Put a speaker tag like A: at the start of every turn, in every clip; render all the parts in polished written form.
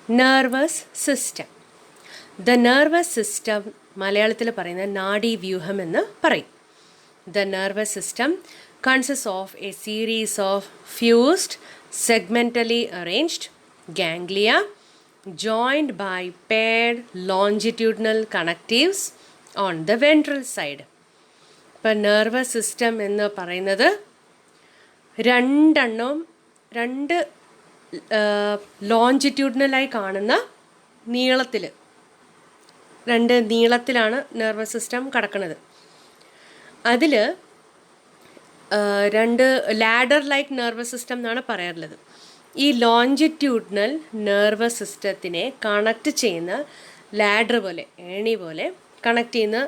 A: Nervous system. The nervous system മലയാളത്തിൽ പറയുന്ന നാഡീവ്യൂഹം എന്ന് പറയും. The nervous system consist of A series of fused segmentally arranged ganglia joined by paired longitudinal connectives on the ventral side. ഇപ്പം nervous system എന്ന് പറയുന്നത് രണ്ട് ലോഞ്ചിറ്റ്യൂഡിനലായി കാണുന്ന നീളത്തിലാണ് nervous system കിടക്കുന്നത്. അതിൽ രണ്ട് ലാഡർ ലൈക്ക് നെർവസ് സിസ്റ്റം എന്നാണ് പറയാറുള്ളത്. ഈ ലോഞ്ചിറ്റ്യൂഡിനൽ നെർവസ് സിസ്റ്റത്തിനെ കണക്ട് ചെയ്യുന്ന ലാഡർ പോലെ, ഏണി പോലെ കണക്ട് ചെയ്യുന്ന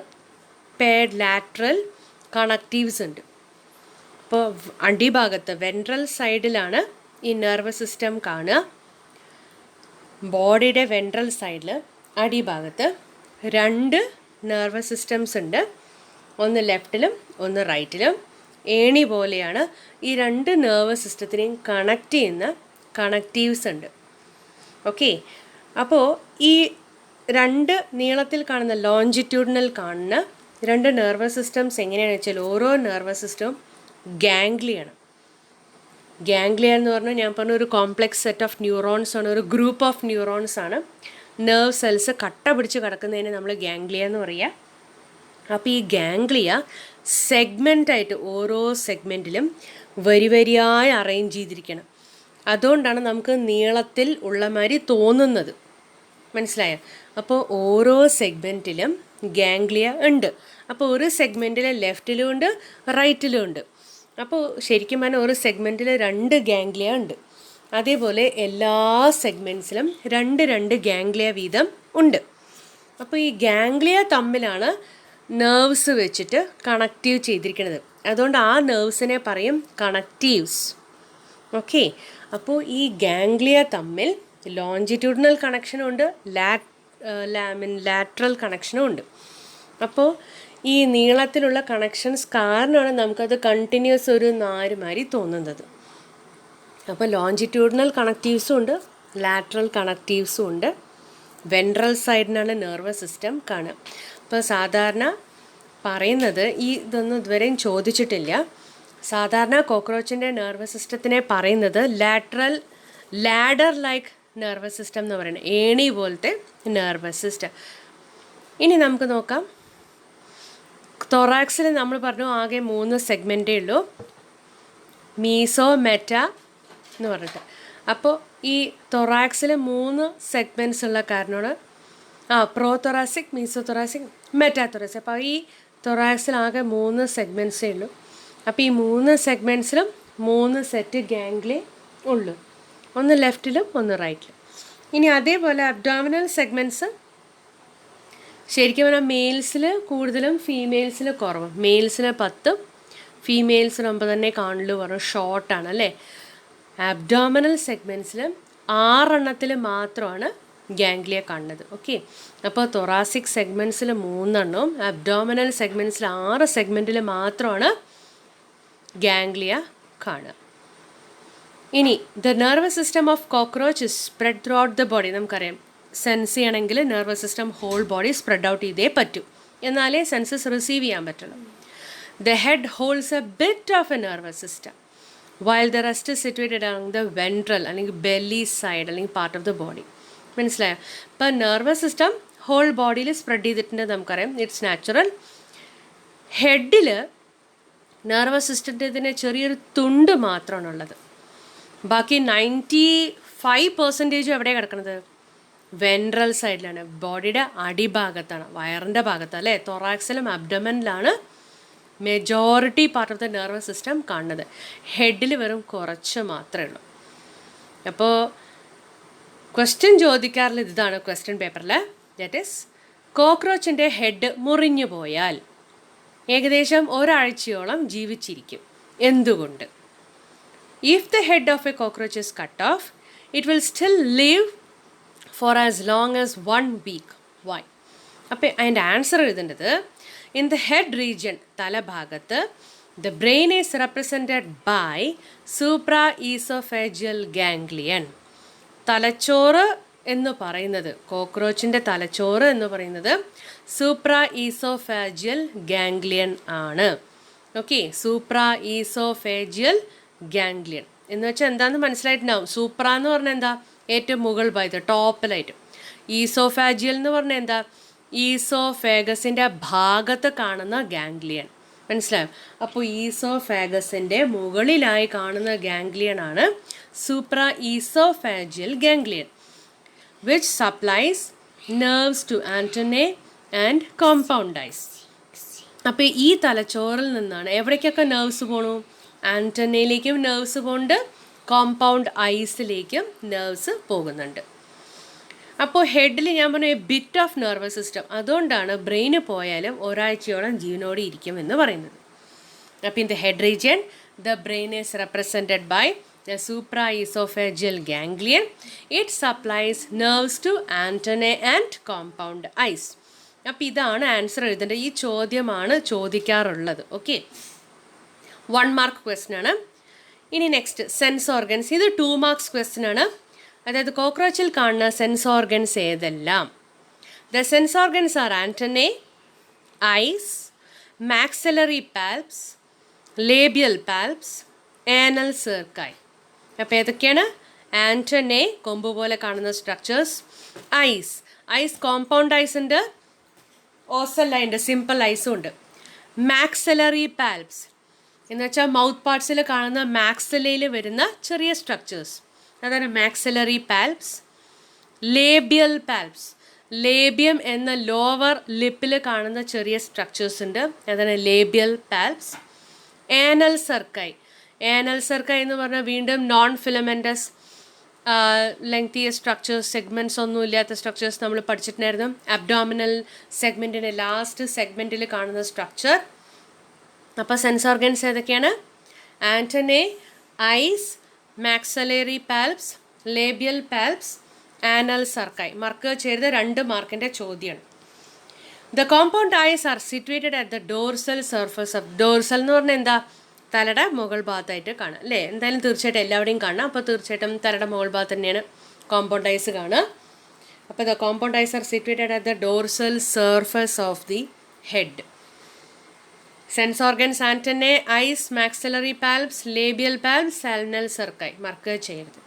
A: പേഡ് ലാറ്ററൽ കണക്റ്റീവ്സ് ഉണ്ട്. അപ്പോൾ അടിഭാഗത്ത് വെൻട്രൽ സൈഡിലാണ് ഈ നെർവസ് സിസ്റ്റം കാണുക. ബോഡിയുടെ വെൻട്രൽ സൈഡിൽ അടിഭാഗത്ത് രണ്ട് നെർവസ് സിസ്റ്റംസ് ഉണ്ട്. ഒന്ന് ലെഫ്റ്റിലും ഒന്ന് റൈറ്റിലും. ഏണി പോലെയാണ് ഈ രണ്ട് നെർവസ് സിസ്റ്റത്തിനെയും കണക്ട് ചെയ്യുന്ന കണക്റ്റീവ്സ് ഉണ്ട്. ഓക്കെ, അപ്പോൾ ഈ രണ്ട് നീളത്തിൽ കാണുന്ന ലോഞ്ചിറ്റ്യൂഡിനൽ കാണുന്ന രണ്ട് നെർവസ് സിസ്റ്റംസ് എങ്ങനെയാണെന്ന് വെച്ചാൽ ഓരോ നെർവസ് സിസ്റ്റവും ഗാംഗ്ലിയാണ്. ഗാംഗ്ലിയ എന്ന് പറഞ്ഞാൽ ഞാൻ പറഞ്ഞ ഒരു കോംപ്ലെക്സ് സെറ്റ് ഓഫ് ന്യൂറോൺസ് ആണ്, ഒരു ഗ്രൂപ്പ് ഓഫ് ന്യൂറോൺസ് ആണ്. നെർവ് സെൽസ് കട്ട പിടിച്ച് കിടക്കുന്നതിന് നമ്മൾ ഗാംഗ്ലിയ എന്ന് പറയുക. അപ്പോൾ ഈ ഗാംഗ്ലിയ സെഗ്മെൻ്റായിട്ട് ഓരോ സെഗ്മെൻറ്റിലും വരിയായി അറേഞ്ച് ചെയ്തിരിക്കണം. അതുകൊണ്ടാണ് നമുക്ക് നീളത്തിൽ ഉള്ള മാതിരി തോന്നുന്നത്. മനസ്സിലായോ? അപ്പോൾ ഓരോ സെഗ്മെൻറ്റിലും ഗാംഗ്ലിയ ഉണ്ട്. അപ്പോൾ ഒരു സെഗ്മെൻറ്റിൽ ലെഫ്റ്റിലും ഉണ്ട്, റൈറ്റിലും ഉണ്ട്. അപ്പോൾ ശരിക്കും പറഞ്ഞാൽ ഒരു സെഗ്മെൻറ്റിൽ രണ്ട് ഗാംഗ്ലിയ ഉണ്ട്. അതേപോലെ എല്ലാ സെഗ്മെൻറ്റ്സിലും രണ്ട് ഗാംഗ്ലിയ വീതം ഉണ്ട്. അപ്പോൾ ഈ ഗാംഗ്ലിയ തമ്മിലാണ് നെർവ്സ് വെച്ചിട്ട് കണക്റ്റീവ് ചെയ്തിരിക്കുന്നത്. അതുകൊണ്ട് ആ നെർവ്സിനെ പറയും കണക്റ്റീവ്സ്. ഓക്കെ, അപ്പോൾ ഈ ഗാംഗ്ലിയ തമ്മിൽ ലോഞ്ചിറ്റ്യൂഡിനൽ കണക്ഷനും ഉണ്ട്, ലാറ്ററൽ കണക്ഷനും ഉണ്ട്. അപ്പോൾ ഈ നീളത്തിലുള്ള കണക്ഷൻസ് കാരണമാണ് നമുക്കത് കണ്ടിന്യൂസ് ഒരു നാരുമാതിരി തോന്നുന്നത്. അപ്പോൾ ലോഞ്ചിറ്റ്യൂഡിനൽ കണക്റ്റീവ്സും ഉണ്ട്, ലാറ്ററൽ കണക്റ്റീവ്സും ഉണ്ട്. വെൻട്രൽ സൈഡിനാണ് നെർവസ് സിസ്റ്റം കാണുക. അപ്പോൾ സാധാരണ പറയുന്നത് ഇതൊന്നും ഇതുവരെയും ചോദിച്ചിട്ടില്ല. സാധാരണ കോക്രോച്ചിൻ്റെ നെർവസ് സിസ്റ്റത്തിനെ പറയുന്നത് ലാഡർ ലൈക്ക് നെർവസ് സിസ്റ്റം എന്ന് പറയുന്നത്, ഏണി പോലത്തെ നെർവസ് സിസ്റ്റം. ഇനി നമുക്ക് നോക്കാം. തൊറാക്സിൽ നമ്മൾ പറഞ്ഞു ആകെ 3 സെഗ്മെൻറ്റേ ഉള്ളൂ, മീസോ മെറ്റ എന്ന് പറഞ്ഞിട്ട്. അപ്പോൾ ഈ തൊറാക്സിൽ 3 സെഗ്മെൻറ്റ്സ് ഉള്ള കാരണമാണ് പ്രോതൊറാസിക്, മീസോതൊറാസിക്, മെറ്റാതൊറാസിക്. അപ്പോൾ ഈ തൊറാക്സിൽ ആകെ 3 സെഗ്മെൻറ്റ്സേ ഉള്ളൂ. അപ്പോൾ ഈ 3 സെഗ്മെൻറ്റ്സിലും 3 സെറ്റ് ഗാംഗ്ലിയ ഉള്ളൂ, ഒന്ന് ലെഫ്റ്റിലും ഒന്ന് റൈറ്റിലും. ഇനി അതേപോലെ അബ്ഡോമിനൽ സെഗ്മെൻറ്റ്സ് ശരിക്കും പറഞ്ഞാൽ മെയിൽസിൽ കൂടുതലും ഫീമെയിൽസിൽ കുറവും. മെയിൽസിന് 10, ഫീമെയിൽസിന് 9 തന്നെ കാണുള്ളൂ, പറഞ്ഞു ഷോർട്ടാണ് അല്ലേ. അബ്ഡോമിനൽ സെഗ്മെൻറ്റ്സിൽ 6 മാത്രമാണ് ഗാംഗ്ലിയ കാണുന്നത്. ഓക്കെ, അപ്പോൾ തൊറാസിക് സെഗ്മെൻറ്റ്സിൽ 3 അബ്ഡോമിനൽ സെഗ്മെൻറ്റ്സിൽ 6 സെഗ്മെൻറ്റിൽ മാത്രമാണ് ഗാംഗ്ലിയ കാണുക. ഇനി the nervous system of cockroach is spread through out the body. നമുക്കറിയാം, സെൻസ് ചെയ്യണമെങ്കിൽ nervous system whole body spread out ചെയ്തേ പറ്റൂ, എന്നാലേ സെൻസസ് റിസീവ് ചെയ്യാൻ പറ്റുള്ളൂ. The head holds a bit of a nervous system while the rest is situated along the ventral അല്ലെങ്കിൽ belly side അല്ലെങ്കിൽ part of the body. മനസ്സിലായോ? ഇപ്പം nervous system whole ബോഡിയിൽ സ്പ്രെഡ് ചെയ്തിട്ടുണ്ട് നമുക്കറിയാം, ഇറ്റ്സ് നാച്ചുറൽ. ഹെഡിൽ നെർവസ് സിസ്റ്റത്തിൻ്റെ ചെറിയൊരു തുണ്ട് മാത്രമാണുള്ളത്. ബാക്കി 95% എവിടെയാണ് കിടക്കുന്നത്? വെൻട്രൽ സൈഡിലാണ്, ബോഡിയുടെ അടിഭാഗത്താണ്, വയറിൻ്റെ ഭാഗത്ത് അല്ലേ. തൊറാക്സിലും അബ്ഡമനിലാണ് majority part of the nervous system കാണുന്നത്. ഹെഡിൽ വെറും കുറച്ച് മാത്രമേ ഉള്ളൂ. അപ്പോൾ ക്വസ്റ്റ്യൻ ചോദിക്കാറുള്ള ഇതാണ് ക്വസ്റ്റ്യൻ പേപ്പറിൽ. ദാറ്റ് ഈസ്, കോക്രോച്ചിൻ്റെ ഹെഡ് മുറിഞ്ഞു പോയാൽ ഏകദേശം ഒരാഴ്ചയോളം ജീവിച്ചിരിക്കും. എന്തുകൊണ്ട്? If the head of a cockroach is cut off, it will still live for as long as 1 week. Why? അപ്പോൾ അതിൻ്റെ ആൻസർ എഴുതേണ്ടത്, ഇൻ ദ ഹെഡ് റീജിയൻ, തലഭാഗത്ത്, the brain is represented by supra oesophageal ganglion. തലച്ചോറ് എന്ന് പറയുന്നത്, കോക്രോച്ചിൻ്റെ തലച്ചോറ് എന്ന് പറയുന്നത് സൂപ്രാ ഈസോഫാജിയൽ ഗാംഗ്ലിയൻ ആണ്. ഓക്കെ, സൂപ്രാ ഈസോഫേജിയൽ ഗാംഗ്ലിയൻ എന്ന് വെച്ചാൽ എന്താണെന്ന് മനസ്സിലായിട്ടുണ്ടാവും. സൂപ്ര എന്ന് പറഞ്ഞാൽ എന്താ, ഏറ്റവും മുകൾ ഭാഗത്ത് ടോപ്പിലായിട്ട്. ഈസോഫാജിയൽ എന്ന് പറഞ്ഞാൽ എന്താ, ഈസോഫേഗസിൻ്റെ ഭാഗത്ത് കാണുന്ന ഗാംഗ്ലിയൻ. മനസ്സിലായോ? അപ്പോൾ ഈസോഫാഗസിൻ്റെ മുകളിലായി കാണുന്ന ഗാംഗ്ലിയൻ ആണ് supra oesophageal ganglion, which supplies nerves to antennae and compound eyes. അപ്പോൾ ഈ തലച്ചോറിൽ നിന്നാണ് എവിടേക്കൊക്കെ നെർവ്സ് പോണു? ആന്റനയിലേക്കും നെർവ്സ് പോകുന്നുണ്ട്, കോമ്പൗണ്ട് ഐസിലേക്കും നെർവ്സ് പോകുന്നുണ്ട്. അപ്പോൾ ഹെഡിൽ ഞാൻ പറഞ്ഞ ബിറ്റ് ഓഫ് നെർവസ് സിസ്റ്റം, അതുകൊണ്ടാണ് ബ്രെയിന് പോയാലും ഒരാഴ്ചയോളം ജീവനോടെ ഇരിക്കും എന്ന് പറയുന്നത്. അപ്പോൾ in the head region the brain is represented by the supra oesophageal ganglion. It supplies nerves to antennae and compound eyes. അപ്പോൾ ഇതാണ് ആൻസർ എഴുതേണ്ടത്. ഈ ചോദ്യമാണ് ചോദിക്കാറുള്ളത്. ഓക്കെ, 1 മാർക്ക് ക്വസ്റ്റ്യൻ ആണ്. ഇനി നെക്സ്റ്റ് സെൻസ് ഓർഗൻസ്. ഇത് 2 മാർക്സ് ക്വസ്റ്റ്യൻ ആണ്. അതായത് കോക്രോച്ചിൽ കാണുന്ന സെൻസ് ഓർഗൻസ് ഏതെല്ലാം? The sense organs are antennae, eyes, maxillary palps, labial palps, anal cerci. അപ്പോൾ ഏതൊക്കെയാണ്? ആന്റനെ, കൊമ്പ് പോലെ കാണുന്ന സ്ട്രക്ചേഴ്സ്. ഐസ് കോമ്പൗണ്ട് ഐസ് ഉണ്ട്, ഓസല്ല ഉണ്ട്, സിമ്പിൾ ഐസും ഉണ്ട്. മാക്സിലറി പാൽപ്സ് എന്ന് വെച്ചാൽ മൗത്ത് പാർട്സിൽ കാണുന്ന മാക്സിലയിൽ വരുന്ന ചെറിയ സ്ട്രക്ചേഴ്സ്, അതാണ് മാക്സിലറി പാൽപ്സ്. ലേബിയൽ പാൽപ്സ്, ലേബിയം എന്ന ലോവർ ലിപ്പിൽ കാണുന്ന ചെറിയ സ്ട്രക്ചേഴ്സ് ഉണ്ട്, അതാണ് ലേബിയൽ പാൽപ്സ്. ഏനൽ സർക്കായ് എന്ന് പറഞ്ഞാൽ വീണ്ടും നോൺ ഫിലമെൻറ്റസ് ലെങ്തിയ സ്ട്രക്ചേഴ്സ്, സെഗ്മെൻറ്റ്സ് ഒന്നും ഇല്ലാത്ത സ്ട്രക്ചേഴ്സ് നമ്മൾ പഠിച്ചിട്ടുണ്ടായിരുന്നു. അബ്ഡോമിനൽ സെഗ്മെൻറ്റിൻ്റെ ലാസ്റ്റ് സെഗ്മെൻറ്റിൽ കാണുന്ന സ്ട്രക്ചർ. അപ്പോൾ സെൻസ് ഓർഗൻസ് ഏതൊക്കെയാണ്? Antennae, eyes, maxillary palps, labial palps, anal cerci. Mark ചെയ്ത് 2 മാർക്കിൻ്റെ ചോദ്യമാണ്. The compound eyes are situated at the dorsal surface of. Dorsal എന്ന് പറഞ്ഞാൽ എന്താ? തലയുടെ മുകൾ ഭാഗത്തായിട്ട് കാണാം അല്ലേ? എന്തായാലും തീർച്ചയായിട്ടും എല്ലാവരുടെയും കാണാം. അപ്പോൾ തീർച്ചയായിട്ടും തലയുടെ മുകൾ ഭാഗത്ത് തന്നെയാണ് കോമ്പൗണ്ട് ഐസ് കാണുക. അപ്പോൾ the compound eyes are situated at the dorsal surface of the head. Sense organs antennae, eyes, maxillary palps, labial palps, anal cerci. Mark ചെയ്യരുത്.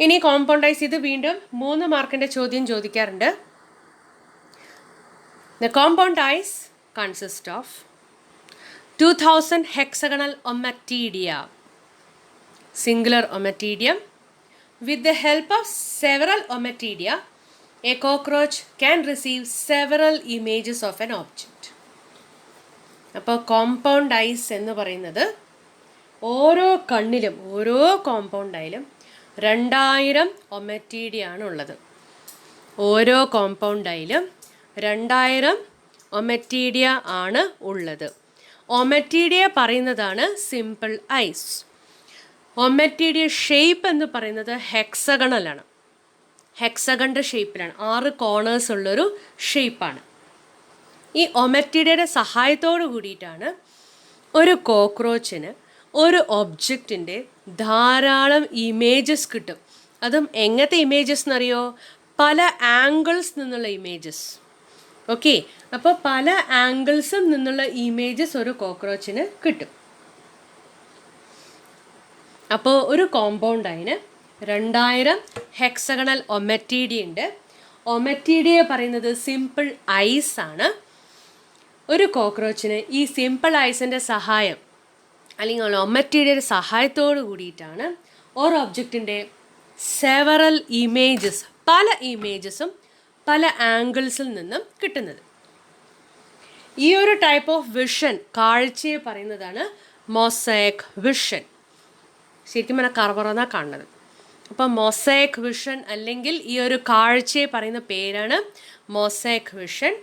A: ഇനി കോമ്പൗണ്ട് ഐസ്, ഇത് വീണ്ടും 3 മാർക്കിൻ്റെ ചോദ്യം ചോദിക്കാറുണ്ട്. The compound ice consist of 2000 hexagonal ommatidia, singular ommatidium. With the help of several ommatidia, a cockroach can receive several images of an object. അപ്പോൾ compound ice എന്ന് പറയുന്നത് ഓരോ കണ്ണിലും, ഓരോ കോമ്പൗണ്ടായാലും 2000 ഒമറ്റീഡിയാണ് ഉള്ളത്. ഓരോ കോമ്പൗണ്ടായാലും 2000 ഒമറ്റീഡിയ ആണ് ഉള്ളത്. ഒമറ്റീഡിയ പറയുന്നതാണ് സിമ്പിൾ ഐസ്. ഒമറ്റീഡിയ ഷേപ്പ് എന്ന് പറയുന്നത് ഹെക്സഗണലാണ്. ഹെക്സഗണിൻ്റെ ഷേപ്പിലാണ്, 6 കോർണേഴ്സ് ഉള്ളൊരു ഷേപ്പാണ്. ഈ ഒമറ്റീഡിയയുടെ സഹായത്തോടു കൂടിയിട്ടാണ് ഒരു കോക്രോച്ചിന് ഒരു ഒബ്ജക്റ്റിൻ്റെ ധാരാളം ഇമേജസ് കിട്ടും. അതും എങ്ങനത്തെ ഇമേജസ് എന്നറിയോ? പല ആംഗിൾസ് നിന്നുള്ള ഇമേജസ്. ഓക്കെ, അപ്പോൾ പല ആംഗിൾസിൽ നിന്നുള്ള ഇമേജസ് ഒരു കോക്രോച്ചിന് കിട്ടും. അപ്പോൾ ഒരു കോമ്പൗണ്ടായിന് 2000 ഹെക്സഗണൽ ഒമറ്റീഡിയ ഉണ്ട്. ഒമറ്റീഡിയ പറയുന്നത് സിമ്പിൾ ഐസ് ആണ്. ഒരു കോക്രോച്ചിന് ഈ സിമ്പിൾ ഐസിൻ്റെ സഹായം അല്ലെങ്കിൽ ഒമറ്റീഡിയയുടെ സഹായത്തോട് കൂടിയിട്ടാണ് ഒരു ഒബ്ജക്റ്റിൻ്റെ സെവറൽ ഇമേജസ്, പല ഇമേജസും പല ആംഗിൾസിൽ നിന്നും കിട്ടുന്നത്. ഈ ഒരു ടൈപ്പ് ഓഫ് വിഷൻ, കാഴ്ചയെ പറയുന്നതാണ് മൊസൈക് വിഷൻ. ശരിക്കും പറഞ്ഞാൽ കറവറന്നാണ് കാണുന്നത്. അപ്പോൾ മൊസൈക് വിഷൻ അല്ലെങ്കിൽ ഈ ഒരു കാഴ്ചയെ പറയുന്ന പേരാണ് മൊസൈക് വിഷൻ.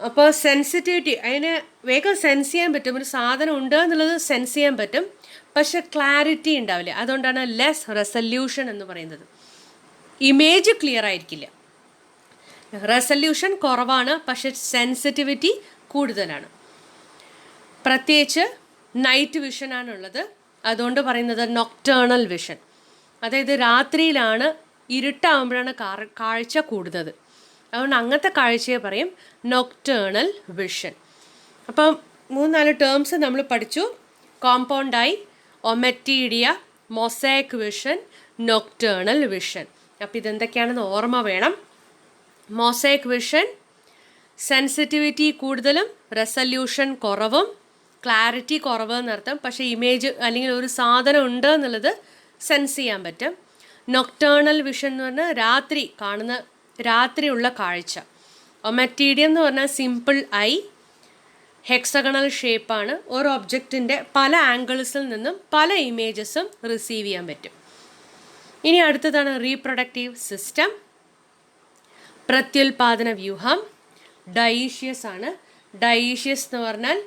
A: അപ്പോൾ സെൻസിറ്റിവിറ്റി, അതിന് വേഗം സെൻസ് ചെയ്യാൻ പറ്റും. ഒരു സാധനം ഉണ്ട് എന്നുള്ളത് സെൻസ് ചെയ്യാൻ പറ്റും, പക്ഷെ ക്ലാരിറ്റി ഉണ്ടാവില്ല. അതുകൊണ്ടാണ് ലെസ് റെസല്യൂഷൻ എന്ന് പറയുന്നത്. ഇമേജ് ക്ലിയർ ആയിരിക്കില്ല. റെസല്യൂഷൻ കുറവാണ്, പക്ഷെ സെൻസിറ്റിവിറ്റി കൂടുതലാണ്. പ്രത്യേകിച്ച് നൈറ്റ് വിഷനാണുള്ളത്. അതുകൊണ്ട് പറയുന്നത് നൊക്ടേണൽ വിഷൻ, അതായത് രാത്രിയിലാണ് ഇരുട്ടാവുമ്പോഴാണ് കാഴ്ച കൂടുന്നത്. അതുകൊണ്ട് അങ്ങനത്തെ കാഴ്ചയെ പറയും നൊക്ടേണൽ വിഷൻ. അപ്പം 3-4 ടേംസ് നമ്മൾ പഠിച്ചു. Compound eye, ommatidia, mosaic vision, nocturnal vision. അപ്പം ഇതെന്തൊക്കെയാണെന്ന് ഓർമ്മ വേണം. മൊസൈക്ക് വിഷൻ സെൻസിറ്റിവിറ്റി കൂടുതലും റെസല്യൂഷൻ കുറവും ക്ലാരിറ്റി കുറവ് എന്നർത്ഥം. പക്ഷേ ഇമേജ് അല്ലെങ്കിൽ ഒരു സാധനം ഉണ്ട് എന്നുള്ളത് സെൻസ് ചെയ്യാൻ പറ്റും. നൊക്ടേണൽ വിഷൻ എന്ന് പറഞ്ഞാൽ രാത്രിയുള്ള കാഴ്ച. ഒമെറ്റീഡിയം എന്ന് പറഞ്ഞാൽ സിമ്പിൾ ഐ, ഹെക്സഗണൽ ഷേപ്പാണ്. ഒരു ഒബ്ജക്റ്റിൻ്റെ പല ആംഗിൾസിൽ നിന്നും പല ഇമേജസും റിസീവ് ചെയ്യാൻ പറ്റും. ഇനി അടുത്തതാണ് റീപ്രൊഡക്റ്റീവ് സിസ്റ്റം. പ്രത്യുൽപാദന വ്യൂഹം ഡയീഷ്യസ് ആണ്. ഡയീഷ്യസ് എന്ന് പറഞ്ഞാൽ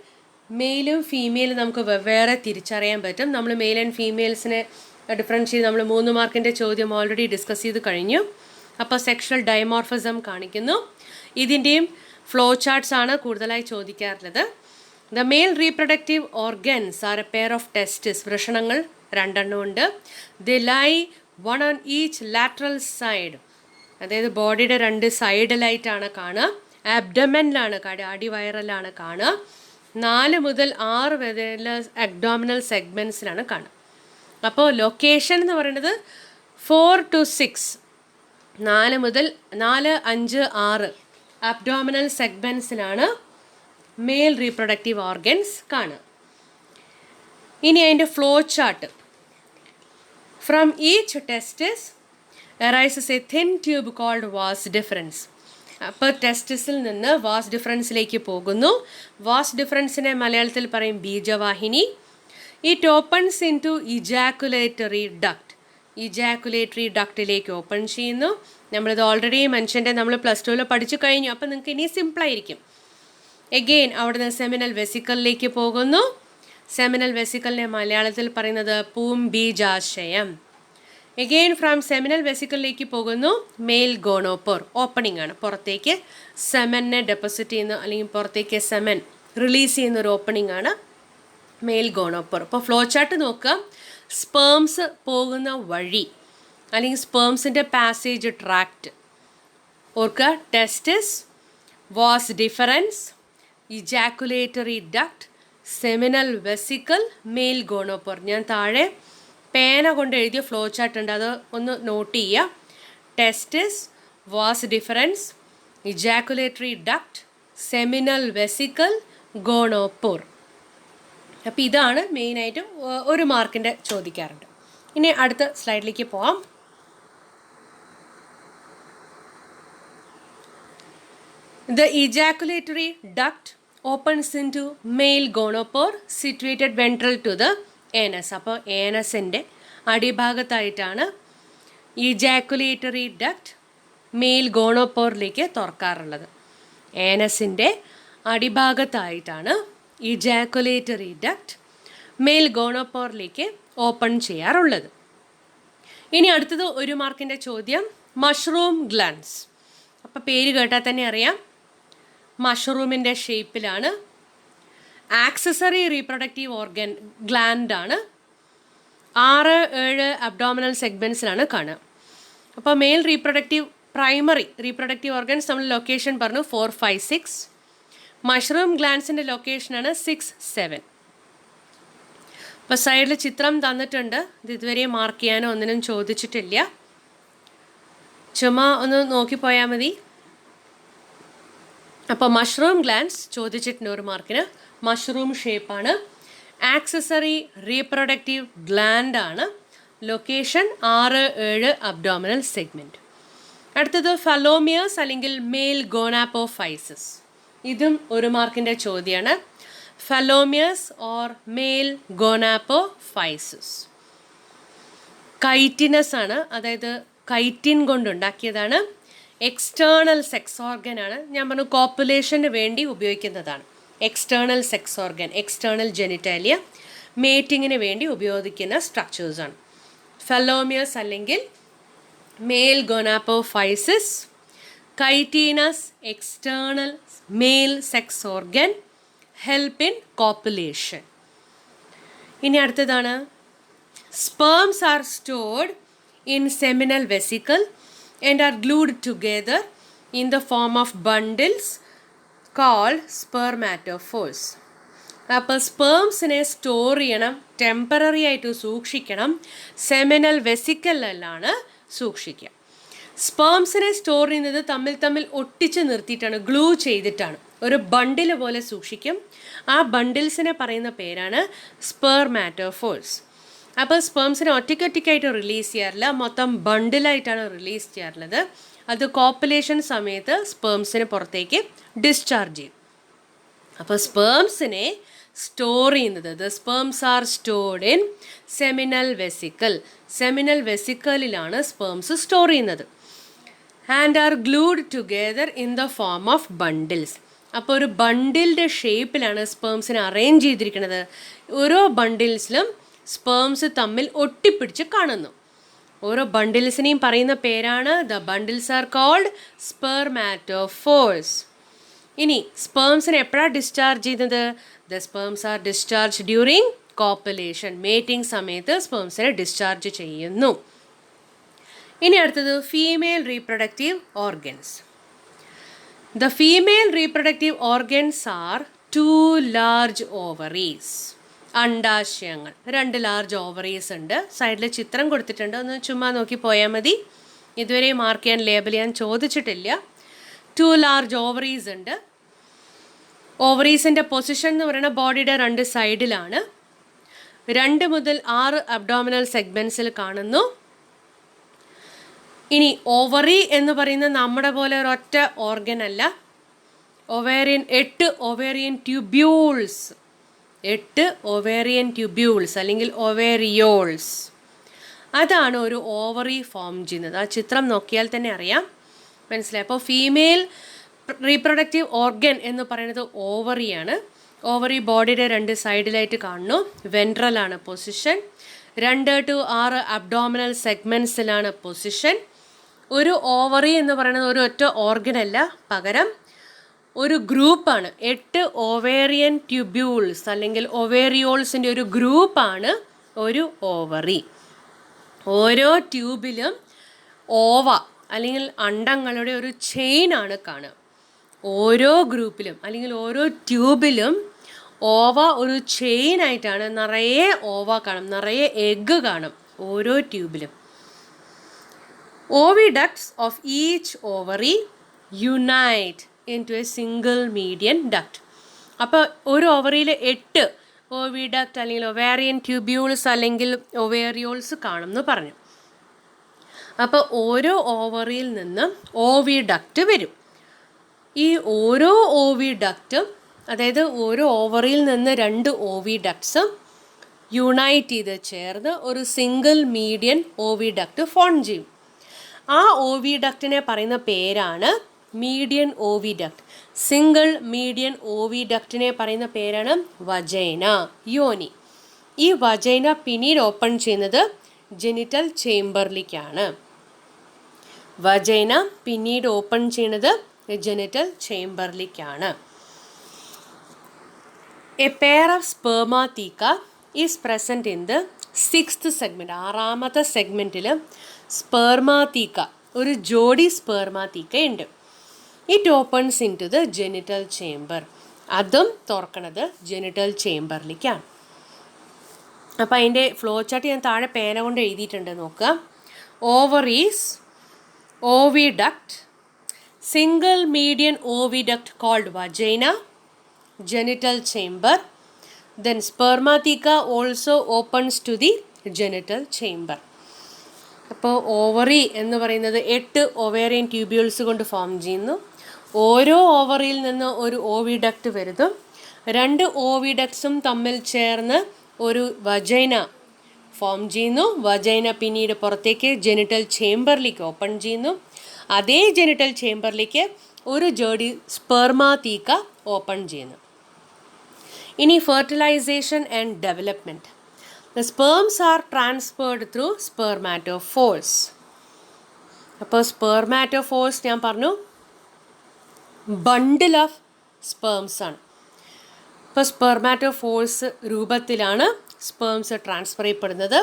A: മെയിലും ഫീമെയിലും നമുക്ക് വെവ്വേറെ തിരിച്ചറിയാൻ പറ്റും. നമ്മൾ മെയിൽ ആൻഡ് ഫീമെയിൽസിനെ ഡിഫറൻസ് ചെയ്ത് നമ്മൾ 3 മാർക്കിൻ്റെ ചോദ്യം ഓൾറെഡി ഡിസ്കസ് ചെയ്ത് കഴിഞ്ഞു. അപ്പോൾ സെക്ഷൽ ഡൈമോർഫിസം കാണിക്കുന്നു. ഇതിൻ്റെയും ഫ്ലോ ചാർട്ട്സ് ആണ് കൂടുതലായി ചോദിക്കാറുള്ളത്. The male reproductive organs are a pair of testis. വൃഷണങ്ങൾ 2 ഉണ്ട്. They lie one on each lateral side, അതായത് ബോഡിയുടെ 2 സൈഡിലായിട്ടാണ് കാണുക. ആബ്ഡമനിലാണ്, അടിവയറിലാണ് കാണുക. 4 മുതൽ 6 വരെയുള്ള അബ്ഡോമിനൽ സെഗ്മെൻറ്റ്സിലാണ് കാണുക. അപ്പോൾ ലൊക്കേഷൻ എന്ന് പറയുന്നത് 4 to 6, 4 മുതൽ 4, 5, 6 അബ്ഡോമിനൽ സെഗ്മെൻറ്റ്സിലാണ് മെയിൽ റീപ്രൊഡക്റ്റീവ് ഓർഗൻസ് കാണുക. ഇനി അതിൻ്റെ flow chart. From each testis arises a thin tube called vas deferens. അപ്പോൾ ടെസ്റ്റിസിൽ നിന്ന് വാസ് ഡിഫറൻസിലേക്ക് പോകുന്നു. വാസ് ഡിഫറൻസിനെ മലയാളത്തിൽ പറയും ബീജവാഹിനി. It opens into ejaculatory duct. Ejaculatory ഡക്റ്റിലേക്ക് ഓപ്പൺ ചെയ്യുന്നു. നമ്മളിത് ഓൾറെഡി മെൻഷൻ്റെ നമ്മൾ +2 പഠിച്ചു കഴിഞ്ഞു. അപ്പോൾ നിങ്ങൾക്ക് ഇനി സിമ്പിളായിരിക്കും. എഗെയിൻ അവിടുന്ന് സെമിനൽ വെസിക്കലിലേക്ക് പോകുന്നു. സെമിനൽ വെസിക്കലിനെ മലയാളത്തിൽ പറയുന്നത് പൂംബീജാശയം. എഗെയിൻ ഫ്രം സെമിനൽ വെസിക്കലിലേക്ക് പോകുന്നു. മെയിൽ ഗോണോപോർ ഓപ്പണിംഗ് ആണ്. പുറത്തേക്ക് സെമനെ ഡെപ്പോസിറ്റ് ചെയ്യുന്ന അല്ലെങ്കിൽ പുറത്തേക്ക് സെമൻ റിലീസ് ചെയ്യുന്ന ഒരു ഓപ്പണിംഗ് ആണ് മെയിൽ ഗോണോപോർ. അപ്പോൾ ഫ്ലോ ചാർട്ട് നോക്കുക. സ്പേംസ് പോകുന്ന വഴി അല്ലെങ്കിൽ സ്പേംസിൻ്റെ പാസേജ് ട്രാക്റ്റ് ഓർക്കുക. Testis, vas deferens, ejaculatory duct, seminal vesicle, male gonopore. ഞാൻ താഴെ പേന കൊണ്ട് എഴുതിയ ഫ്ലോ ചാർട്ട് ഉണ്ട്, അത് ഒന്ന് നോട്ട് ചെയ്യുക. Testis, vas deferens, ejaculatory duct, seminal vesicle, gonopore. അപ്പോൾ ഇതാണ് മെയിനായിട്ടും 1 മാർക്കിൻ്റെ ചോദിക്കാറുണ്ട്. ഇനി അടുത്ത സ്ലൈഡിലേക്ക് പോവാം. The ejaculatory duct opens into male gonopore situated ventral to the anus. അപ്പോൾ ഏനസിൻ്റെ അടിഭാഗത്തായിട്ടാണ് ഇജാക്കുലേറ്ററി ഡക്ട് മെയിൽ ഗോണോപോറിലേക്ക് തുറക്കാറുള്ളത്. ഏനസിൻ്റെ അടിഭാഗത്തായിട്ടാണ് ഇജാക്കുലേറ്ററി ഡക്ട് മെയിൽ ഗോണോപോറിലേക്ക് ഓപ്പൺ ചെയ്യാറുള്ളത്. ഇനി അടുത്തത് 1 മാർക്കിൻ്റെ ചോദ്യം, മഷ്റൂം ഗ്ലാൻസ്. അപ്പോൾ പേര് കേട്ടാൽ തന്നെ അറിയാം, മഷ്റൂമിൻ്റെ ഷേപ്പിലാണ്. ആക്സസറി റീപ്രൊഡക്റ്റീവ് ഓർഗൻ ഗ്ലാൻഡാണ്. 6-7 അബ്ഡോമിനൽ സെഗ്മെൻറ്റ്സിലാണ് കാണുക. അപ്പോൾ മെയിൽ പ്രൈമറി റീപ്രൊഡക്റ്റീവ് ഓർഗൻസ് നമ്മൾ ലൊക്കേഷൻ പറഞ്ഞു 4, 5, 6. മഷ്റൂം ഗ്ലാൻസിൻ്റെ ലൊക്കേഷനാണ് 6, 7. അപ്പോൾ സൈഡിൽ ചിത്രം തന്നിട്ടുണ്ട്. ഇത് ഇതുവരെ മാർക്ക് ചെയ്യാനോ ഒന്നിനും ചോദിച്ചിട്ടില്ല, ചുമ്മാ ഒന്ന് നോക്കിപ്പോയാൽ മതി. അപ്പോൾ മഷ്റൂം ഗ്ലാൻസ് ചോദിച്ചിട്ടുണ്ട് 1 മാർക്കിന്. മഷ്റൂം ഷേപ്പാണ്. ആക്സസറി റീപ്രൊഡക്റ്റീവ് ഗ്ലാൻഡാണ്. Location 6-7 abdominal segment. അടുത്തത് ഫലോമിയേഴ്സ് അല്ലെങ്കിൽ മെയിൽ ഗോണാപ്പോഫൈസിസ്. ഇതും 1 മാർക്കിൻ്റെ ചോദ്യമാണ്. Phallomeres or male gonapophysis chitinous ആണ്, അതായത് കൈറ്റിൻ കൊണ്ടുണ്ടാക്കിയതാണ്. എക്സ്റ്റേണൽ സെക്സ് ഓർഗൻ ആണ്. ഞാൻ പറഞ്ഞു കോപ്പുലേഷന് വേണ്ടി ഉപയോഗിക്കുന്നതാണ്. External sex organ, external genitalia മേറ്റിങ്ങിന് വേണ്ടി ഉപയോഗിക്കുന്ന സ്ട്രക്ചേഴ്സാണ് ഫലോമിയേഴ്സ് അല്ലെങ്കിൽ male gonapophysis. Chitinous external male sex organ, help in copulation. ഇനി അടുത്തതാണ് sperms are stored in seminal vesicle and are glued together in the form of bundles called spermatophores. അപ്പോൾ സ്പേംസിനെ store ചെയ്യണം, ടെമ്പററി ആയിട്ട് സൂക്ഷിക്കണം, സെമിനൽ വെസിക്കലിലാണ് സൂക്ഷിക്കുക. സ്പേംസിനെ store ചെയ്യുന്നത് തമ്മിൽ ഒട്ടിച്ച് നിർത്തിയിട്ടാണ്, ഗ്ലൂ ചെയ്തിട്ടാണ്, ഒരു ബണ്ടിൽ പോലെ സൂക്ഷിക്കും. ആ ബണ്ടിൽസിനെ പറയുന്ന പേരാണ് സ്പെർമാറ്റോഫോഴ്സ്. അപ്പോൾ സ്പേംസിനെ ഒറ്റയ്ക്കൊറ്റയ്ക്കായിട്ട് റിലീസ് ചെയ്യാറില്ല, മൊത്തം ബണ്ടിലായിട്ടാണ് റിലീസ് ചെയ്യാറുള്ളത്. അത് കോപ്പുലേഷൻ സമയത്ത് സ്പേംസിന് പുറത്തേക്ക് ഡിസ്ചാർജ് ചെയ്യും. അപ്പോൾ സ്പേംസിനെ സ്റ്റോർ ചെയ്യുന്നത്, the sperms are stored in seminal vesicle. Seminal വെസിക്കലിലാണ് സ്പേംസ് സ്റ്റോർ ചെയ്യുന്നത്. And are glued together in the form of bundles. അപ്പോൾ ഒരു ബണ്ടിലിൻ്റെ ഷേപ്പിലാണ് സ്പേംസിനെ അറേഞ്ച് ചെയ്തിരിക്കുന്നത്. ഓരോ ബണ്ടിൽസിലും സ്പേംസ് തമ്മിൽ ഒട്ടിപ്പിടിച്ച് കാണുന്നു. ഓരോ ബണ്ടിൽസിനെയും പറയുന്ന പേരാണ്, the bundles are called spermatophores. ഇനി സ്പേംസിനെ എപ്പോഴാണ് ഡിസ്ചാർജ് ചെയ്യുന്നത്? The sperms are discharge during copulation. Mating സമയത്ത് സ്പേംസിനെ ഡിസ്ചാർജ് ചെയ്യുന്നു. ഇനി അടുത്തത് female reproductive organs. The female reproductive organs are 2 large ovaries. അണ്ഡാശയങ്ങൾ, 2 ലാർജ് ഓവറീസ് ഉണ്ട്. സൈഡിൽ ചിത്രം കൊടുത്തിട്ടുണ്ട്, ഒന്ന് ചുമ്മാ നോക്കി പോയാൽ മതി. ഇതുവരെ മാർക്ക് ചെയ്യാൻ ലേബൽ ചെയ്യാൻ ചോദിച്ചിട്ടില്ല. 2 ലാർജ് ഓവറീസ് ഉണ്ട്. ഓവറീസിൻ്റെ പൊസിഷൻ എന്ന് പറയുന്നത് ബോഡിയുടെ 2 സൈഡിലാണ്. 2 മുതൽ 6 അബ്ഡോമിനൽ സെഗ്മെൻറ്റ്സിൽ കാണുന്നു. ഇനി ഓവറി എന്ന് പറയുന്നത് നമ്മുടെ പോലെ ഒരൊറ്റ ഓർഗൻ അല്ല. Ovarian 8 ovarian tubules, 8 ovarian tubules അല്ലെങ്കിൽ ഒവേറിയോൾസ്, അതാണ് ഒരു ഓവറി ഫോം ചെയ്യുന്നത്. ആ ചിത്രം നോക്കിയാൽ തന്നെ അറിയാം, മനസ്സിലായി. അപ്പോൾ ഫീമെയിൽ റീപ്രൊഡക്റ്റീവ് ഓർഗൻ എന്ന് പറയുന്നത് ഓവറിയാണ്. ഓവറി ബോഡിയുടെ 2 സൈഡിലായിട്ട് കാണുന്നു. വെൻട്രലാണ് പൊസിഷൻ. 2 to 6 അബ്ഡോമിനൽ സെഗ്മെൻറ്റ്സിലാണ് പൊസിഷൻ. ഒരു ഓവറി എന്ന് പറയുന്നത് ഒരു ഒറ്റ ഓർഗൻ അല്ല, പകരം ഒരു ഗ്രൂപ്പാണ്. 8 ഒവേറിയൻ ട്യൂബ്യൂൾസ് അല്ലെങ്കിൽ ഒവേറിയോൾസിൻ്റെ ഒരു ഗ്രൂപ്പാണ് ഒരു ഓവറി. ഓരോ ട്യൂബിലും ഓവ അല്ലെങ്കിൽ അണ്ടങ്ങളുടെ ഒരു ചെയിനാണ് കാണുക. ഓരോ ഗ്രൂപ്പിലും അല്ലെങ്കിൽ ഓരോ ട്യൂബിലും ഓവ ഒരു ചെയിനായിട്ടാണ്. നിറയെ ഓവ കാണും, നിറയെ എഗ്ഗ് കാണും ഓരോ ട്യൂബിലും. Oviducts of each ovary unite into a single median duct. അപ്പോൾ ഒരു ഓവറിയിൽ 8 ഓവിഡക്റ്റ് അല്ലെങ്കിൽ ഒവേറിയൻ ട്യൂബ്യൂൾസ് അല്ലെങ്കിൽ ഒവേറിയോൾസ് കാണും എന്ന് പറഞ്ഞു. അപ്പോൾ ഓരോ ഓവറിയിൽ നിന്ന് ഓവിഡക്റ്റ് വരും. ഈ ഓരോ ഓവിഡക്റ്റും, അതായത് ഓരോ ഓവറിയിൽ നിന്ന് 2 ഓവിഡക്ട്സും യുണൈറ്റ് ചെയ്ത് ചേർന്ന് ഒരു സിംഗിൾ മീഡിയൻ ഓവിഡക്റ്റ് ഫോം ചെയ്യും. ആ ഓവിഡക്റ്റിനെ പറയുന്ന പേരാണ് മീഡിയൻ ഓവിഡക്റ്റ്. സിംഗിൾ മീഡിയൻ ഓവിഡക്റ്റിനെ പറയുന്ന പേരാണ് വജൈന, യോനി. ഈ വജൈന പിന്നീട് ഓപ്പൺ ചെയ്യുന്നത് ജെനിറ്റൽ ചേംബറിലേക്കാണ്. വജൈന പിന്നീട് ഓപ്പൺ ചെയ്യുന്നത് ജെനിറ്റൽ ചേംബറിലേക്കാണ്. A pair of spermatheca is present in the 6th segment. 6ാമത്തെ സെഗ്മെൻറ്റിൽ സ്പെർമാതീക്ക, ഒരു ജോഡി സ്പെർമാതീക്ക ഉണ്ട്. It opens into the genital chamber. അതും തുറക്കണത് ജെനിറ്റൽ ചേംബറിലേക്കാണ്. അപ്പോൾ അതിൻ്റെ ഫ്ലോ ചാർട്ട് ഞാൻ താഴെ പേന കൊണ്ട് എഴുതിയിട്ടുണ്ട്, നോക്കുക. Ovaries, oviduct, single median oviduct called vagina, genital chamber. Then spermatheca also opens to the genital chamber. അപ്പോൾ ഓവറി എന്ന് പറയുന്നത് 8 ഒവേറിയൻ ട്യൂബ്യൂൾസ് കൊണ്ട് ഫോം ചെയ്യുന്നു. ഓരോ ഓവറിയിൽ നിന്ന് ഒരു ഓവിഡക്റ്റ് വരുന്നു. 2 ഓവിഡക്ട്സും തമ്മിൽ ചേർന്ന് ഒരു വജൈന ഫോം ചെയ്യുന്നു. വജൈന പിന്നീട് പുറത്തേക്ക് ജെനിറ്റൽ ചേംബറിലേക്ക് ഓപ്പൺ ചെയ്യുന്നു. അതേ ജെനിറ്റൽ ചേംബറിലേക്ക് ഒരു ജോഡി സ്പെർമാതീക്ക ഓപ്പൺ ചെയ്യുന്നു. ഇനി fertilisation and development. The sperms are transferred through spermatophores. അപ്പോൾ സ്പെർമാറ്റോഫോഴ്സ് ഞാൻ പറഞ്ഞു ബണ്ടിൽ ഓഫ് സ്പേംസ് ആണ്. ഇപ്പോൾ സ്പെർമാറ്റോഫോഴ്സ് രൂപത്തിലാണ് സ്പേംസ് ട്രാൻസ്ഫർ ചെയ്യപ്പെടുന്നത്.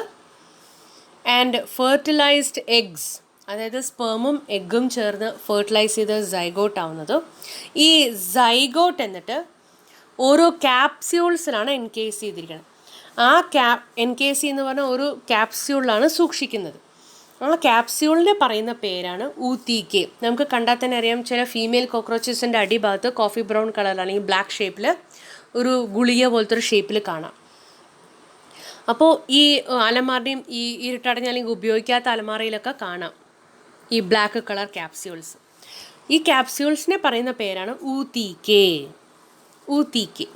A: ആൻഡ് ഫെർട്ടിലൈസ്ഡ് എഗ്സ്, അതായത് സ്പെർമും എഗ്ഗും ചേർന്ന് ഫെർട്ടിലൈസ് ചെയ്ത് സൈഗോട്ട് ആവുന്നത്. ഈ സൈഗോട്ട് എന്നിട്ട് ഓരോ ക്യാപ്സ്യൂൾസിലാണ് എൻകേസ് ചെയ്തിരിക്കുന്നത്. ആ എൻകേസ് എന്ന് പറഞ്ഞാൽ ഒരു ക്യാപ്സ്യൂളിലാണ് സൂക്ഷിക്കുന്നത്. ആ ക്യാപ്സ്യൂളിനെ പറയുന്ന പേരാണ് ഊത്തീക്കെ. നമുക്ക് കണ്ടാൽ തന്നെ അറിയാം, ചില ഫീമെയിൽ കോക്രോച്ചസിൻ്റെ അടിഭാഗത്ത് കോഫി ബ്രൗൺ കളർ അല്ലെങ്കിൽ ബ്ലാക്ക് ഷേപ്പിൽ ഒരു ഗുളിക പോലത്തെ ഒരു ഷേപ്പിൽ കാണാം. അപ്പോൾ ഈ അലമാരയും ഈ ഇരുട്ടടഞ്ഞ അല്ലെങ്കിൽ ഉപയോഗിക്കാത്ത അലമാരയിലൊക്കെ കാണാം ഈ ബ്ലാക്ക് കളർ ക്യാപ്സ്യൂൾസ്. ഈ ക്യാപ്സ്യൂൾസിനെ പറയുന്ന പേരാണ് ootheca. Ootheca.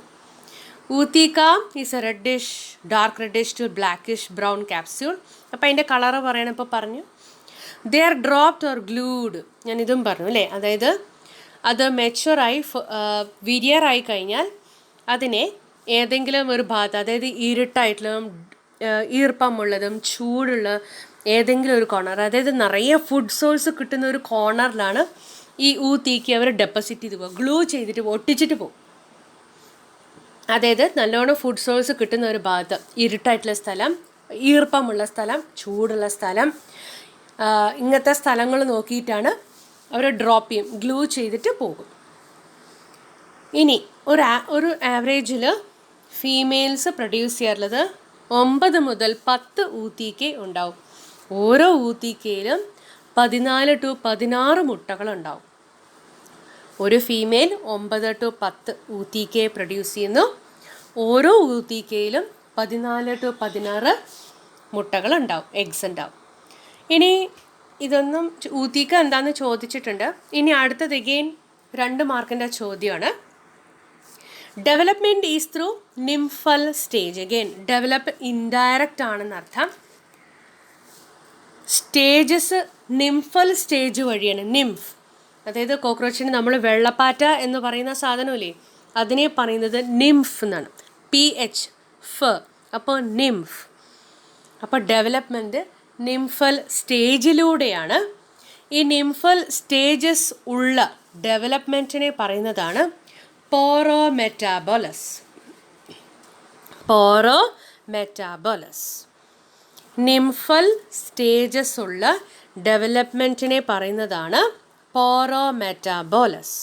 A: Ootheca is a reddish, dark reddish to blackish brown capsule. അപ്പോൾ അതിൻ്റെ കളറ് പറയണപ്പോൾ പറഞ്ഞു they are dropped or glued. ഞാൻ ഇതും പറഞ്ഞു അല്ലേ, അതായത് അത് മെച്ചുവറായി വിരിയറായി കഴിഞ്ഞാൽ അതിനെ ഏതെങ്കിലും ഒരു ഭാഗത്ത്, അതായത് ഇരുട്ടായിട്ടുള്ളതും ഈർപ്പമുള്ളതും ചൂടുള്ള ഏതെങ്കിലും ഒരു കോർണർ, അതായത് നിറയെ ഫുഡ് സോഴ്സ് കിട്ടുന്ന ഒരു കോർണറിലാണ് ഈ ഊത്തീക്കി അവർ ഡെപ്പോസിറ്റ് ചെയ്ത് പോകും, ഗ്ലൂ ചെയ്തിട്ട് ഒട്ടിച്ചിട്ട് പോകും. അതായത് നല്ലോണം ഫുഡ് സോഴ്സ് കിട്ടുന്ന ഒരു ഭാഗത്ത്, ഇരുട്ടായിട്ടുള്ള സ്ഥലം, ഈർപ്പമുള്ള സ്ഥലം, ചൂടുള്ള സ്ഥലം, ഇങ്ങനത്തെ സ്ഥലങ്ങൾ നോക്കിയിട്ടാണ് അവർ ഡ്രോപ്പ് ചെയ്യും, ഗ്ലൂ ചെയ്തിട്ട് പോകും. ഇനി ഒരു ആവറേജിൽ ഫീമെയിൽസ് പ്രൊഡ്യൂസ് ചെയ്യാറുള്ളത് 9 മുതൽ 10 ഊത്തീക്കെ ഉണ്ടാവും. ഓരോ ഊത്തീക്കയിലും 14 to 16 മുട്ടകളുണ്ടാവും. ഒരു ഫീമെയിൽ 9 to 10 ഊത്തീക്കെ പ്രൊഡ്യൂസ് ചെയ്യുന്നു. ഓരോ ഊത്തീക്കയിലും 14 to 16 മുട്ടകളുണ്ടാവും, എഗ്സ് ഉണ്ടാവും. ഇനി ഇതൊന്നും ഊത്തീക്ക എന്താണെന്ന് ചോദിച്ചിട്ടുണ്ട്. ഇനി അടുത്തത് അഗെയിൻ 2 മാർക്കിൻ്റെ ചോദ്യമാണ്. Development is through nymphal stage. Again develop indirect ആണെന്നർത്ഥം. സ്റ്റേജസ് നിംഫൽ സ്റ്റേജ് വഴിയാണ്. നിംഫ്, അതായത് കോക്രോച്ചിന് നമ്മൾ വെള്ളപ്പാറ്റ എന്ന് പറയുന്ന സാധനമില്ലേ, അതിനെ പറയുന്നത് നിംഫ് എന്നാണ്. PH ഫ്. അപ്പോൾ നിംഫ്. അപ്പോൾ ഡെവലപ്മെൻറ്റ് നിംഫൽ സ്റ്റേജിലൂടെയാണ്. ഈ നിംഫൽ സ്റ്റേജസ് ഉള്ള ഡെവലപ്മെൻറ്റിനെ പറയുന്നതാണ് പോറോമെറ്റാബോലസ്. പോറോമെറ്റാബോലസ്. നിംഫൽ സ്റ്റേജസ് ഉള്ള ഡെവലപ്മെൻറ്റിനെ പറയുന്നതാണ് പോറോമെറ്റാബോലസ്.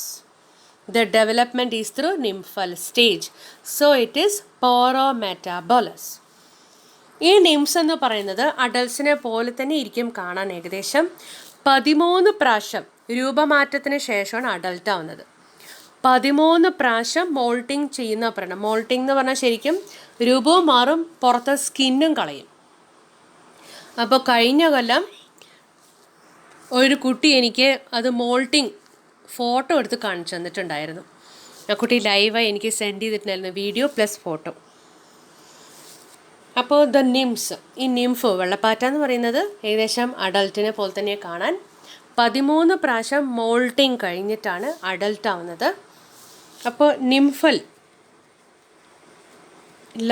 A: The development is through nymphal stage. So it is porometabolous. ഈ നിംസ് എന്ന് പറയുന്നത് അഡൽട്സിനെ പോലെ തന്നെ ഇരിക്കും കാണാൻ. ഏകദേശം 13 പ്രാവശ്യം രൂപമാറ്റത്തിന് ശേഷമാണ് അഡൽട്ട് ആവുന്നത്. 13 പ്രാവശ്യം മോൾട്ടിങ് ചെയ്യുന്ന പറയണം. മോൾട്ടിങ് എന്ന് പറഞ്ഞാൽ ശരിക്കും രൂപവും മാറും, പുറത്തെ സ്കിന്നും കളയും. അപ്പോൾ കഴിഞ്ഞ കൊല്ലം ഒരു കുട്ടി എനിക്ക് അത് മോൾട്ടിങ് ഫോട്ടോ എടുത്ത് കാണിച്ചു തന്നിട്ടുണ്ടായിരുന്നു. ആ കുട്ടി ലൈവായി എനിക്ക് സെൻഡ് ചെയ്തിട്ടുണ്ടായിരുന്നു, വീഡിയോ പ്ലസ് ഫോട്ടോ. അപ്പോൾ ദ നിംസ്, ഈ നിംഫ് വെള്ളപ്പാറ്റ എന്ന് പറയുന്നത് ഏകദേശം അഡൾട്ടിനെ പോലെ തന്നെ കാണാൻ. 13 പ്രാവശ്യം മോൾട്ടിങ് കഴിഞ്ഞിട്ടാണ് അഡൾട്ട് ആവുന്നത്. അപ്പോൾ നിംഫൽ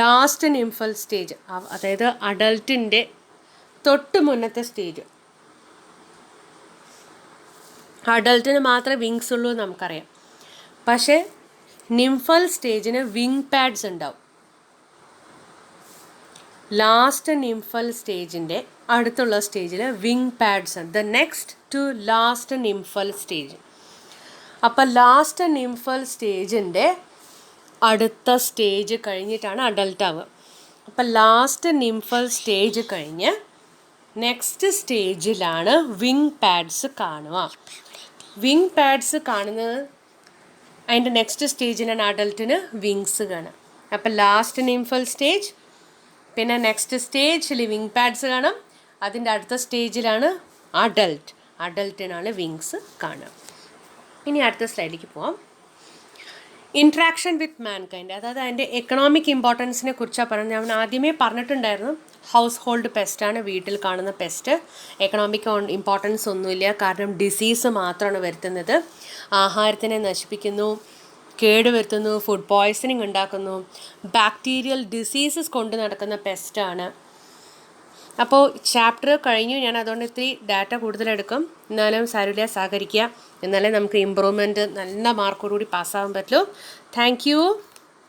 A: ലാസ്റ്റ് നിംഫൽ സ്റ്റേജ്, അതായത് അഡൾട്ടിൻ്റെ തൊട്ട് മുന്നത്തെ സ്റ്റേജ്. അഡൾട്ടിന് മാത്രമേ വിങ്സ് ഉള്ളൂ എന്ന് നമുക്കറിയാം. പക്ഷേ നിംഫൽ സ്റ്റേജിന് വിങ് പാഡ്സ് ഉണ്ടാവും. ലാസ്റ്റ് നിംഫൽ സ്റ്റേജിൻ്റെ അടുത്തുള്ള സ്റ്റേജിൽ വിങ് പാഡ്സ് ഉണ്ട്. The next to last nymphal stage. അപ്പോൾ ലാസ്റ്റ് നിംഫൽ സ്റ്റേജിൻ്റെ അടുത്ത സ്റ്റേജ് കഴിഞ്ഞിട്ടാണ് അഡൾട്ട് ആവുക. അപ്പോൾ ലാസ്റ്റ് നിംഫൽ സ്റ്റേജ് കഴിഞ്ഞ് നെക്സ്റ്റ് സ്റ്റേജിലാണ് വിങ് പാഡ്സ് കാണുക. വിങ് പാഡ്സ് കാണുന്നത് അതിൻ്റെ നെക്സ്റ്റ് സ്റ്റേജിലാണ് അഡൾട്ടിന് വിങ്സ് കാണുക. അപ്പോൾ ലാസ്റ്റ് നിംഫൽ സ്റ്റേജ്, പിന്നെ നെക്സ്റ്റ് സ്റ്റേജിൽ വിങ് പാഡ്സ് കാണാം. അതിൻ്റെ അടുത്ത സ്റ്റേജിലാണ് അഡൾട്ടിനാണ് വിങ്സ് കാണുക. ഇനി അടുത്ത സ്ലൈഡിലേക്ക് പോവാം. ഇൻട്രാക്ഷൻ വിത്ത് മാൻകൈൻഡ്, അതായത് അതിൻ്റെ എക്കണോമിക് ഇമ്പോർട്ടൻസിനെ കുറിച്ചാണ് പറഞ്ഞത്. ഞാൻ ആദ്യമേ പറഞ്ഞിട്ടുണ്ടായിരുന്നു, ഹൗസ് ഹോൾഡ് പെസ്റ്റാണ്, വീട്ടിൽ കാണുന്ന പെസ്റ്റ്. എക്കണോമിക് ഇമ്പോർട്ടൻസ് ഒന്നുമില്ല, കാരണം ഡിസീസ് മാത്രമാണ് വരുത്തുന്നത്. ആഹാരത്തിനെ നശിപ്പിക്കുന്നു, കേടുവരുത്തുന്നു, ഫുഡ് പോയ്സണിങ് ഉണ്ടാക്കുന്നു, ബാക്ടീരിയൽ ഡിസീസസ് കൊണ്ട് നടക്കുന്ന പെസ്റ്റാണ്. അപ്പോൾ ചാപ്റ്റർ കഴിഞ്ഞു, ഞാൻ അതുകൊണ്ട് ഇത്തിരി ഡാറ്റ കൂടുതലെടുക്കും. എന്നാലും സാരമില്ല, സഹകരിക്കുക. എന്നാലേ നമുക്ക് ഇമ്പ്രൂവ്മെൻറ്റ് നല്ല മാർക്കോടുകൂടി പാസ്സാകാൻ പറ്റുള്ളൂ. Thank you.